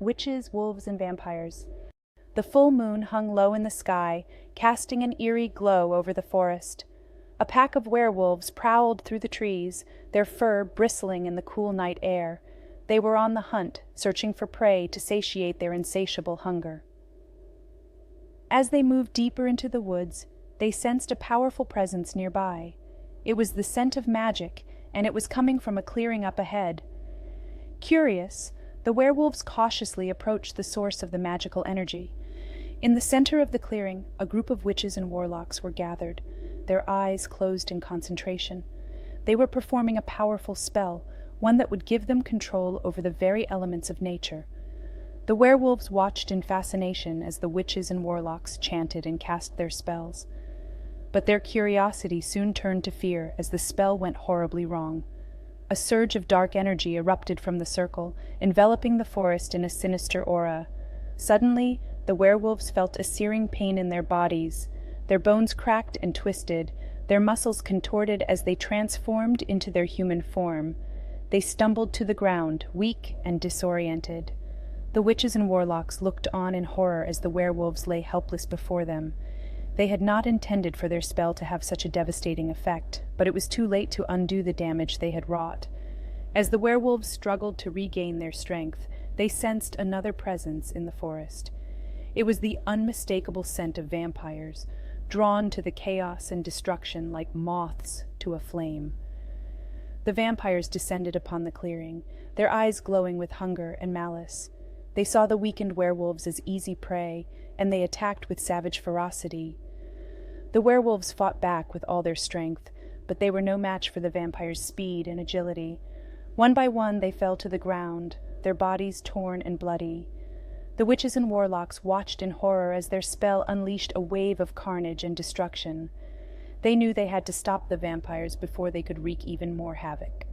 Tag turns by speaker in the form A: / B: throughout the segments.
A: Witches, Wolves, and Vampires. The full moon hung low in the sky, casting an eerie glow over the forest. A pack of werewolves prowled through the trees, their fur bristling in the cool night air. They were on the hunt, searching for prey to satiate their insatiable hunger. As they moved deeper into the woods, they sensed a powerful presence nearby. It was the scent of magic, and it was coming from a clearing up ahead. Curious, the werewolves cautiously approached the source of the magical energy. In the center of the clearing, a group of witches and warlocks were gathered, their eyes closed in concentration. They were performing a powerful spell, one that would give them control over the very elements of nature. The werewolves watched in fascination as the witches and warlocks chanted and cast their spells. But their curiosity soon turned to fear as the spell went horribly wrong. A surge of dark energy erupted from the circle, enveloping the forest in a sinister aura. Suddenly, the werewolves felt a searing pain in their bodies. Their bones cracked and twisted, their muscles contorted as they transformed into their human form. They stumbled to the ground, weak and disoriented. The witches and warlocks looked on in horror as the werewolves lay helpless before them. They had not intended for their spell to have such a devastating effect, but it was too late to undo the damage they had wrought. As the werewolves struggled to regain their strength, they sensed another presence in the forest. It was the unmistakable scent of vampires, drawn to the chaos and destruction like moths to a flame. The vampires descended upon the clearing, their eyes glowing with hunger and malice. They saw the weakened werewolves as easy prey, and they attacked with savage ferocity. The werewolves fought back with all their strength, but they were no match for the vampires' speed and agility. One by one they fell to the ground, their bodies torn and bloody. The witches and warlocks watched in horror as their spell unleashed a wave of carnage and destruction. They knew they had to stop the vampires before they could wreak even more havoc.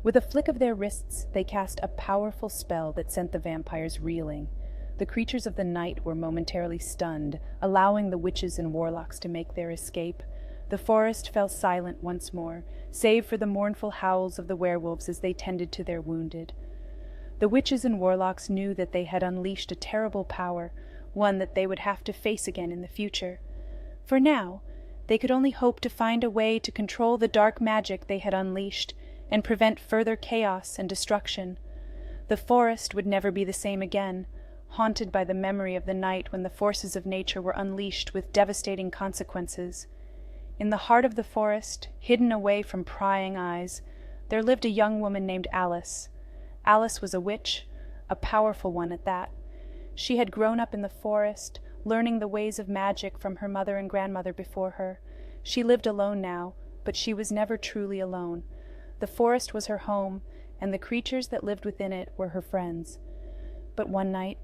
A: With a flick of their wrists, they cast a powerful spell that sent the vampires reeling. The creatures of the night were momentarily stunned, allowing the witches and warlocks to make their escape. The forest fell silent once more, save for the mournful howls of the werewolves as they tended to their wounded. The witches and warlocks knew that they had unleashed a terrible power, one that they would have to face again in the future. For now, they could only hope to find a way to control the dark magic they had unleashed and prevent further chaos and destruction. The forest would never be the same again, haunted by the memory of the night when the forces of nature were unleashed with devastating consequences. In the heart of the forest, hidden away from prying eyes, there lived a young woman named Alice. Alice was a witch, a powerful one at that. She had grown up in the forest, learning the ways of magic from her mother and grandmother before her. She lived alone now, but she was never truly alone. The forest was her home, and the creatures that lived within it were her friends. But one night,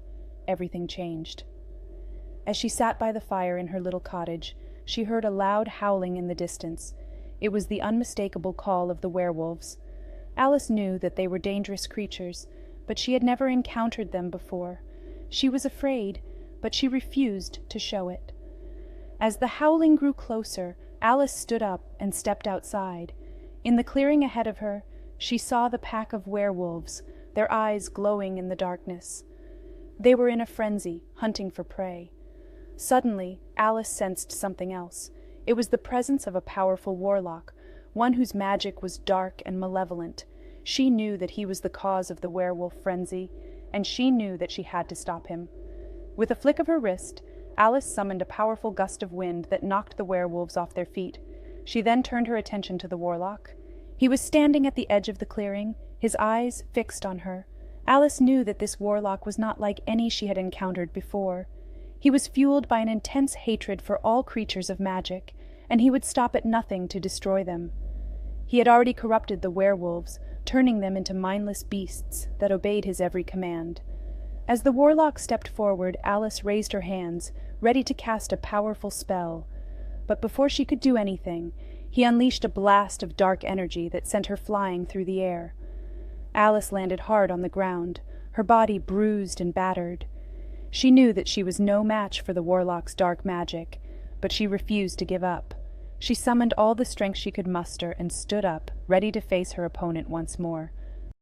A: everything changed. As she sat by the fire in her little cottage, she heard a loud howling in the distance. It was the unmistakable call of the werewolves. Alice knew that they were dangerous creatures, but she had never encountered them before. She was afraid, but she refused to show it. As the howling grew closer, Alice stood up and stepped outside. In the clearing ahead of her, she saw the pack of werewolves, their eyes glowing in the darkness. They were in a frenzy, hunting for prey. Suddenly, Alice sensed something else. It was the presence of a powerful warlock, one whose magic was dark and malevolent. She knew that he was the cause of the werewolf frenzy, and she knew that she had to stop him. With a flick of her wrist, Alice summoned a powerful gust of wind that knocked the werewolves off their feet. She then turned her attention to the warlock. He was standing at the edge of the clearing, his eyes fixed on her. Alice knew that this warlock was not like any she had encountered before. He was fueled by an intense hatred for all creatures of magic, and he would stop at nothing to destroy them. He had already corrupted the werewolves, turning them into mindless beasts that obeyed his every command. As the warlock stepped forward, Alice raised her hands, ready to cast a powerful spell. But before she could do anything, he unleashed a blast of dark energy that sent her flying through the air. Alice landed hard on the ground, her body bruised and battered. She knew that she was no match for the warlock's dark magic, but she refused to give up. She summoned all the strength she could muster and stood up, ready to face her opponent once more.